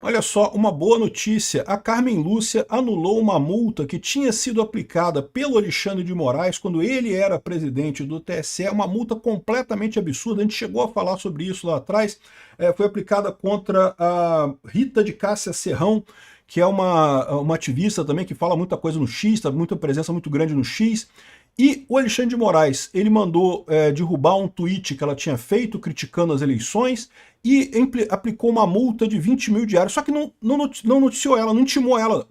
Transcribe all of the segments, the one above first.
Olha só, uma boa notícia. A Carmen Lúcia anulou uma multa que tinha sido aplicada pelo Alexandre de Moraes quando ele era presidente do TSE, uma multa completamente absurda. A gente chegou a falar sobre isso lá atrás. Foi aplicada contra a Rita de Cássia Serrão, que é uma ativista também que fala muita coisa no X, tá muita presença muito grande no X. E o Alexandre de Moraes, ele mandou derrubar um tweet que ela tinha feito criticando as eleições e aplicou uma multa de 20 mil diários, só que não noticiou ela, não intimou ela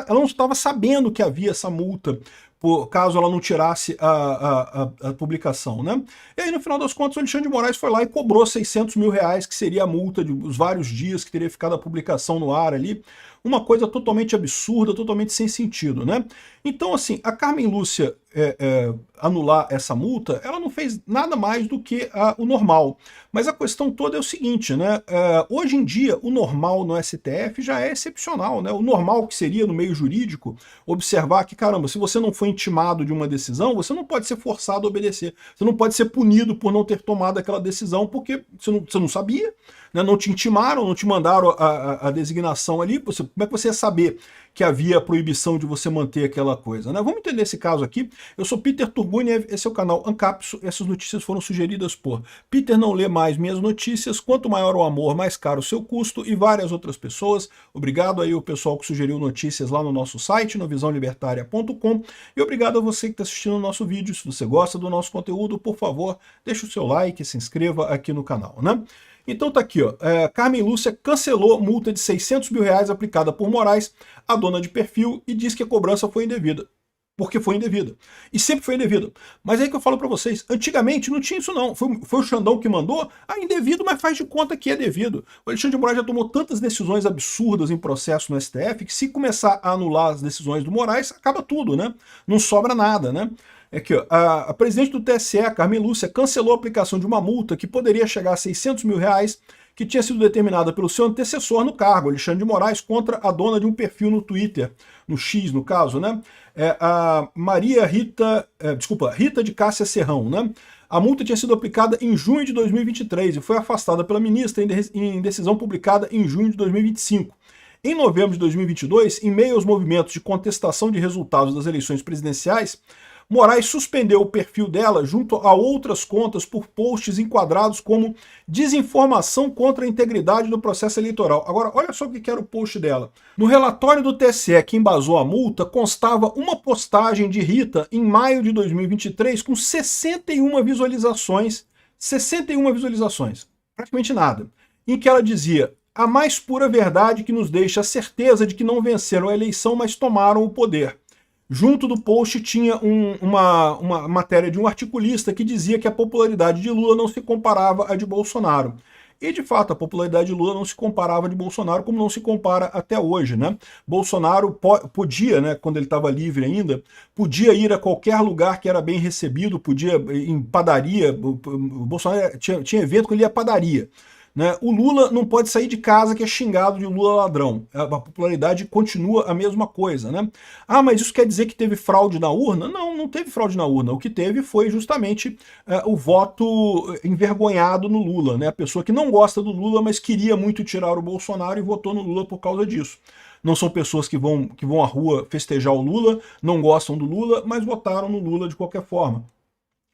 não estava sabendo que havia essa multa, por caso ela não tirasse a publicação, né? E aí, no final das contas, o Alexandre de Moraes foi lá e cobrou 600 mil reais, que seria a multa dos vários dias que teria ficado a publicação no ar ali, uma coisa totalmente absurda, totalmente sem sentido, né? Então, assim, a Carmen Lúcia anular essa multa, ela não fez nada mais do que o normal. Mas a questão toda é o seguinte, né? Hoje em dia, o normal no STF já é excepcional, né? O normal que seria no meio jurídico, observar que, caramba, se você não foi intimado de uma decisão, você não pode ser forçado a obedecer. Você não pode ser punido por não ter tomado aquela decisão porque você não sabia, né? Não te intimaram, não te mandaram a designação ali. Como é que você ia saber que havia proibição de você manter aquela coisa, né? Vamos entender esse caso aqui. Eu sou Peter Turguniev, esse é o canal Ancapso. Essas notícias foram sugeridas por Peter Não Lê Mais Minhas Notícias, Quanto Maior o Amor, Mais Caro o Seu Custo e várias outras pessoas. Obrigado aí o pessoal que sugeriu notícias lá no nosso site, no visãolibertaria.com, e obrigado a você que está assistindo o nosso vídeo. Se você gosta do nosso conteúdo, por favor, deixe o seu like, se inscreva aqui no canal, né? Então tá aqui, ó, Carmen Lúcia cancelou multa de 600 mil reais aplicada por Moraes, a dona de perfil, e diz que a cobrança foi indevida. Porque foi indevida. E sempre foi indevida. Mas é aí que eu falo pra vocês, antigamente não tinha isso não. Foi o Xandão que mandou, indevido, mas faz de conta que é devido. O Alexandre de Moraes já tomou tantas decisões absurdas em processo no STF, que se começar a anular as decisões do Moraes, acaba tudo, né? Não sobra nada, né? É que a presidente do TSE, Carmen Lúcia, cancelou a aplicação de uma multa que poderia chegar a 600 mil reais, que tinha sido determinada pelo seu antecessor no cargo, Alexandre de Moraes, contra a dona de um perfil no Twitter, no X, no caso, né? A Rita de Cássia Serrão, né? A multa tinha sido aplicada em junho de 2023 e foi afastada pela ministra em decisão publicada em junho de 2025. Em novembro de 2022, em meio aos movimentos de contestação de resultados das eleições presidenciais, Moraes suspendeu o perfil dela junto a outras contas por posts enquadrados como desinformação contra a integridade do processo eleitoral. Agora, olha só o que era o post dela. No relatório do TSE que embasou a multa, constava uma postagem de Rita em maio de 2023 com 61 visualizações, praticamente nada, em que ela dizia: a mais pura verdade que nos deixa a certeza de que não venceram a eleição, mas tomaram o poder. Junto do post tinha uma matéria de um articulista que dizia que a popularidade de Lula não se comparava à de Bolsonaro. E, de fato, a popularidade de Lula não se comparava de Bolsonaro, como não se compara até hoje, né? Bolsonaro podia, né, quando ele estava livre ainda, podia ir a qualquer lugar que era bem recebido, podia ir em padaria. O Bolsonaro tinha evento que ele ia à padaria. Né? O Lula não pode sair de casa que é xingado de Lula ladrão. A popularidade continua a mesma coisa. Né? Mas isso quer dizer que teve fraude na urna? Não, não teve fraude na urna. O que teve foi justamente o voto envergonhado no Lula. Né? A pessoa que não gosta do Lula, mas queria muito tirar o Bolsonaro e votou no Lula por causa disso. Não são pessoas que vão à rua festejar o Lula, não gostam do Lula, mas votaram no Lula de qualquer forma.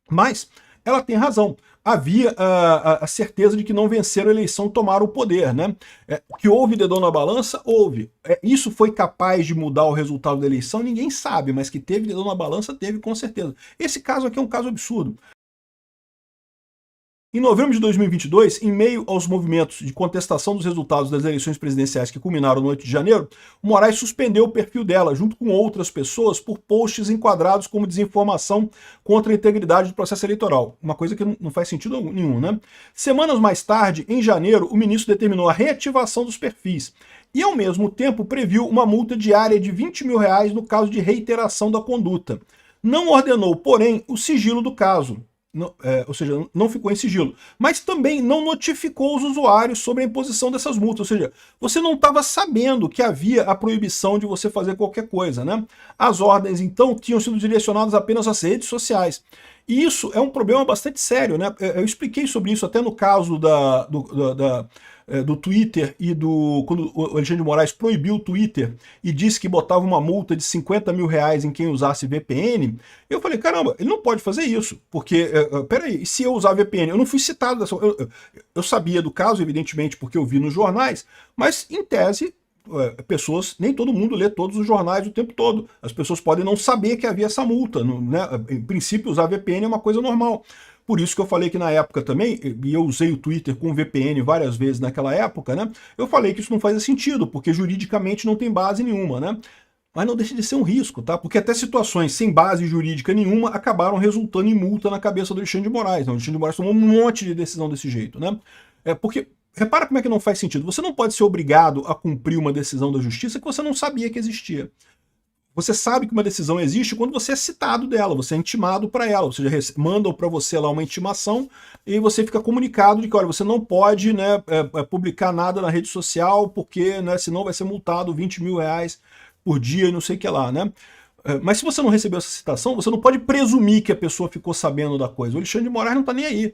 Mas ela tem razão. Havia a certeza de que não venceram a eleição, tomaram o poder, né? Que houve dedão na balança? Houve. Isso foi capaz de mudar o resultado da eleição? Ninguém sabe, mas que teve dedão na balança, teve com certeza. Esse caso aqui é um caso absurdo. Em novembro de 2022, em meio aos movimentos de contestação dos resultados das eleições presidenciais que culminaram no 8 de janeiro, o Moraes suspendeu o perfil dela, junto com outras pessoas, por posts enquadrados como desinformação contra a integridade do processo eleitoral. Uma coisa que não faz sentido nenhum, né? Semanas mais tarde, em janeiro, o ministro determinou a reativação dos perfis e, ao mesmo tempo, previu uma multa diária de 20 mil reais no caso de reiteração da conduta. Não ordenou, porém, o sigilo do caso. Ou seja, não ficou em sigilo, mas também não notificou os usuários sobre a imposição dessas multas, ou seja, você não estava sabendo que havia a proibição de você fazer qualquer coisa, né? As ordens, então, tinham sido direcionadas apenas às redes sociais. E isso é um problema bastante sério, né? Eu expliquei sobre isso até no caso do Twitter e quando o Alexandre de Moraes proibiu o Twitter e disse que botava uma multa de 50 mil reais em quem usasse VPN, eu falei, caramba, ele não pode fazer isso, porque, peraí, se eu usar VPN? Eu não fui citado dessa... Eu sabia do caso, evidentemente, porque eu vi nos jornais, mas, em tese, pessoas, nem todo mundo lê todos os jornais o tempo todo. As pessoas podem não saber que havia essa multa, né? Em princípio, usar VPN é uma coisa normal. Por isso que eu falei que na época também, e eu usei o Twitter com VPN várias vezes naquela época, né? Eu falei que isso não fazia sentido, porque juridicamente não tem base nenhuma, né? Mas não deixa de ser um risco, tá? Porque até situações sem base jurídica nenhuma acabaram resultando em multa na cabeça do Alexandre de Moraes. Né? O Alexandre de Moraes tomou um monte de decisão desse jeito, né? Porque repara como é que não faz sentido. Você não pode ser obrigado a cumprir uma decisão da justiça que você não sabia que existia. Você sabe que uma decisão existe quando você é citado dela, você é intimado para ela, ou seja, mandam para você lá uma intimação e você fica comunicado de que, olha, você não pode, né, publicar nada na rede social porque, né, senão vai ser multado 20 mil reais por dia e não sei o que lá, né? Mas se você não recebeu essa citação, você não pode presumir que a pessoa ficou sabendo da coisa. O Alexandre de Moraes não está nem aí.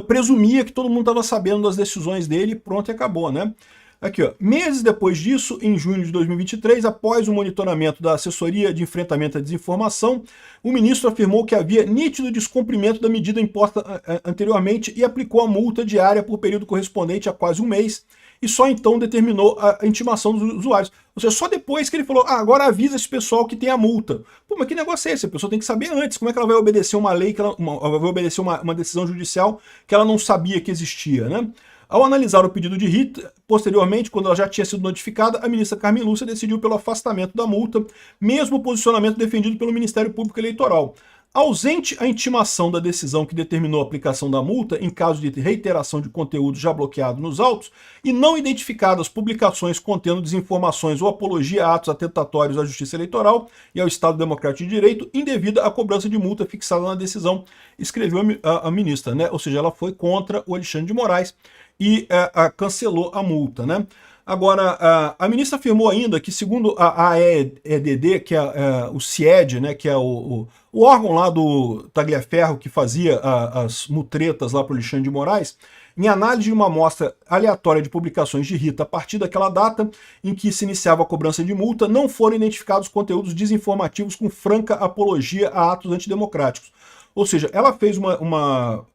Presumia que todo mundo estava sabendo das decisões dele e pronto, e acabou, né? Aqui, ó. Meses depois disso, em junho de 2023, após o monitoramento da Assessoria de Enfrentamento à Desinformação, o ministro afirmou que havia nítido descumprimento da medida imposta anteriormente e aplicou a multa diária por período correspondente a quase um mês, e só então determinou a intimação dos usuários. Ou seja, só depois que ele falou, agora avisa esse pessoal que tem a multa. Pô, mas que negócio é esse? A pessoa tem que saber antes. Como é que ela vai obedecer uma lei, vai obedecer uma decisão judicial que ela não sabia que existia, né? Ao analisar o pedido de Rita, posteriormente, quando ela já tinha sido notificada, a ministra Carmen Lúcia decidiu pelo afastamento da multa, mesmo o posicionamento defendido pelo Ministério Público Eleitoral. Ausente a intimação da decisão que determinou a aplicação da multa em caso de reiteração de conteúdo já bloqueado nos autos e não identificadas publicações contendo desinformações ou apologia a atos atentatórios à justiça eleitoral e ao Estado Democrático de Direito, indevida a cobrança de multa fixada na decisão, escreveu a ministra, né? Ou seja, ela foi contra o Alexandre de Moraes e cancelou a multa, né? Agora, a ministra afirmou ainda que, segundo a AEDD, que é o CIED, né, que é o órgão lá do Tagliaferro que fazia as mutretas lá para o Alexandre de Moraes, em análise de uma amostra aleatória de publicações de Rita a partir daquela data em que se iniciava a cobrança de multa, não foram identificados conteúdos desinformativos com franca apologia a atos antidemocráticos. Ou seja, ela fez uma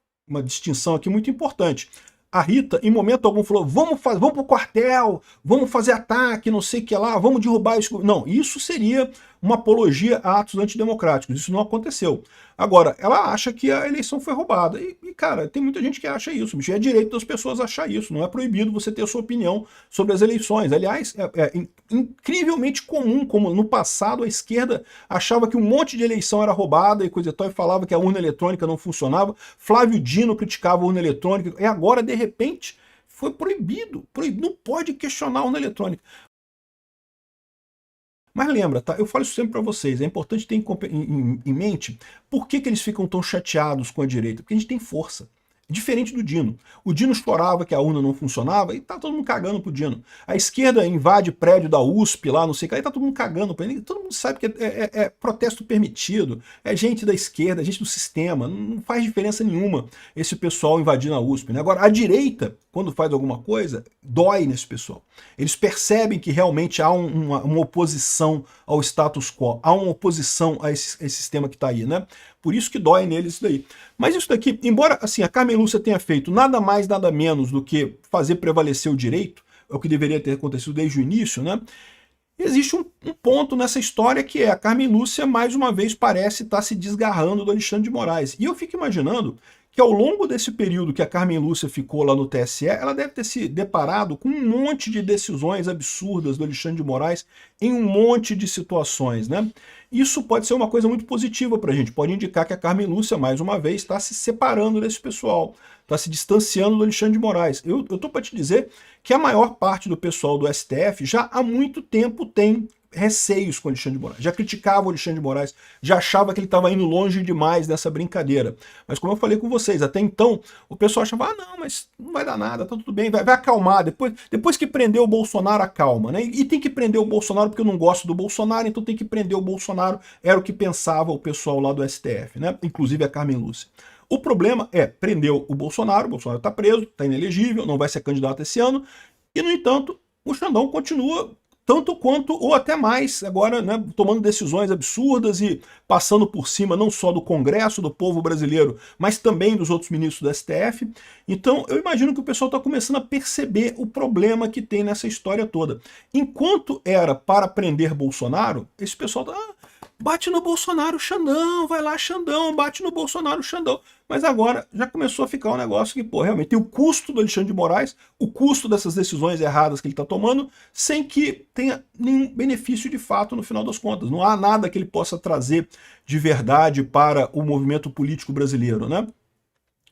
distinção aqui muito importante. A Rita, em momento algum, falou, vamos pro quartel, vamos fazer ataque, não sei o que lá, vamos derrubar isso. Não, isso seria uma apologia a atos antidemocráticos, isso não aconteceu. Agora, ela acha que a eleição foi roubada. E cara, tem muita gente que acha isso, bicho. É direito das pessoas achar isso, não é proibido você ter a sua opinião sobre as eleições. Aliás, é incrivelmente comum, como no passado a esquerda achava que um monte de eleição era roubada e coisa e tal, e falava que a urna eletrônica não funcionava. Flávio Dino criticava a urna eletrônica, e agora, de repente, foi proibido. Não pode questionar a urna eletrônica. Mas lembra, tá? Eu falo isso sempre para vocês, é importante ter em mente por que eles ficam tão chateados com a direita. Porque a gente tem força. Diferente do Dino. O Dino chorava que a urna não funcionava e tá todo mundo cagando pro Dino. A esquerda invade prédio da USP lá, não sei o que, aí tá todo mundo cagando pra ele. Todo mundo sabe que é protesto permitido, é gente da esquerda, é gente do sistema, não faz diferença nenhuma esse pessoal invadir a USP, né? Agora, a direita, quando faz alguma coisa, dói nesse pessoal. Eles percebem que realmente há uma oposição ao status quo, há uma oposição a esse sistema que tá aí, né? Por isso que dói neles isso daí. Mas isso daqui, embora assim, a Carmen Lúcia tenha feito nada mais, nada menos do que fazer prevalecer o direito, é o que deveria ter acontecido desde o início, né? Existe um ponto nessa história que a Carmen Lúcia, mais uma vez, parece estar se desgarrando do Alexandre de Moraes. E eu fico imaginando que ao longo desse período que a Carmen Lúcia ficou lá no TSE, ela deve ter se deparado com um monte de decisões absurdas do Alexandre de Moraes em um monte de situações, né? Isso pode ser uma coisa muito positiva para a gente, pode indicar que a Carmen Lúcia, mais uma vez, está se separando desse pessoal, está se distanciando do Alexandre de Moraes. Eu estou para te dizer que a maior parte do pessoal do STF já há muito tempo tem receios com o Alexandre de Moraes, já criticava o Alexandre de Moraes, já achava que ele estava indo longe demais nessa brincadeira. Mas como eu falei com vocês, até então, o pessoal achava, não, mas não vai dar nada, tá tudo bem, vai acalmar, depois que prender o Bolsonaro, acalma, né? E tem que prender o Bolsonaro porque eu não gosto do Bolsonaro, então tem que prender o Bolsonaro, era o que pensava o pessoal lá do STF, né? Inclusive a Carmen Lúcia. O problema é, prendeu o Bolsonaro está preso, está inelegível, não vai ser candidato esse ano, e no entanto, o Xandão continua tanto quanto, ou até mais, agora, né, tomando decisões absurdas e passando por cima não só do Congresso, do povo brasileiro, mas também dos outros ministros do STF. Então, eu imagino que o pessoal está começando a perceber o problema que tem nessa história toda. Enquanto era para prender Bolsonaro, esse pessoal está... bate no Bolsonaro, Xandão, vai lá, Xandão, bate no Bolsonaro, Xandão. Mas agora já começou a ficar um negócio que, pô, realmente tem o custo do Alexandre de Moraes, o custo dessas decisões erradas que ele está tomando, sem que tenha nenhum benefício de fato no final das contas. Não há nada que ele possa trazer de verdade para o movimento político brasileiro, né?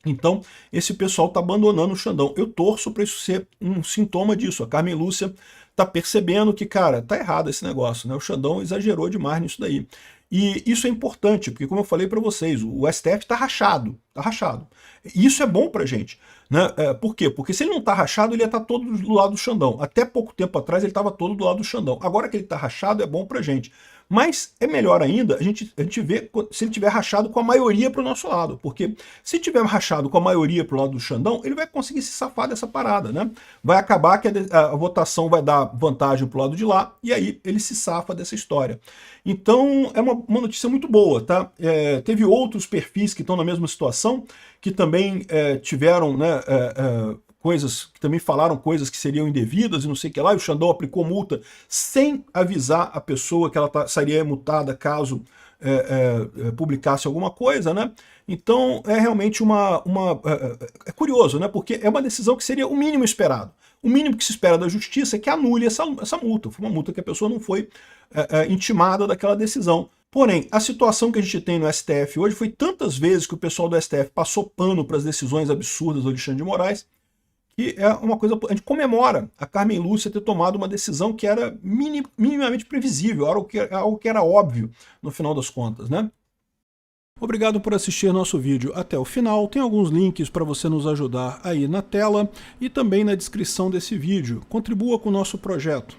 Então, esse pessoal está abandonando o Xandão. Eu torço para isso ser um sintoma disso. A Carmen Lúcia está percebendo que, cara, tá errado esse negócio, né? O Xandão exagerou demais nisso daí. E isso é importante, porque como eu falei para vocês, o STF está rachado, tá rachado. E isso é bom pra gente, né? Por quê? Porque se ele não tá rachado, ele ia estar todo do lado do Xandão. Até pouco tempo atrás ele estava todo do lado do Xandão. Agora que ele tá rachado, é bom pra gente. Mas é melhor ainda a gente ver se ele tiver rachado com a maioria para o nosso lado, porque se tiver rachado com a maioria para o lado do Xandão, ele vai conseguir se safar dessa parada, né? Vai acabar que a votação vai dar vantagem para o lado de lá, e aí ele se safa dessa história. Então é uma notícia muito boa, tá? Teve outros perfis que estão na mesma situação, que também tiveram, né, coisas, que também falaram coisas que seriam indevidas e não sei o que lá, e o Xandão aplicou multa sem avisar a pessoa que ela sairia multada caso publicasse alguma coisa, né? Então é realmente é curioso, né? Porque é uma decisão que seria o mínimo esperado. O mínimo que se espera da justiça é que anule essa multa. Foi uma multa que a pessoa não foi intimada daquela decisão. Porém, a situação que a gente tem no STF hoje foi tantas vezes que o pessoal do STF passou pano para as decisões absurdas do Alexandre de Moraes, que é uma coisa, a gente comemora a Carmen Lúcia ter tomado uma decisão que era minimamente previsível, algo que era óbvio no final das contas, né? Obrigado por assistir nosso vídeo até o final. Tem alguns links para você nos ajudar aí na tela e também na descrição desse vídeo. Contribua com o nosso projeto.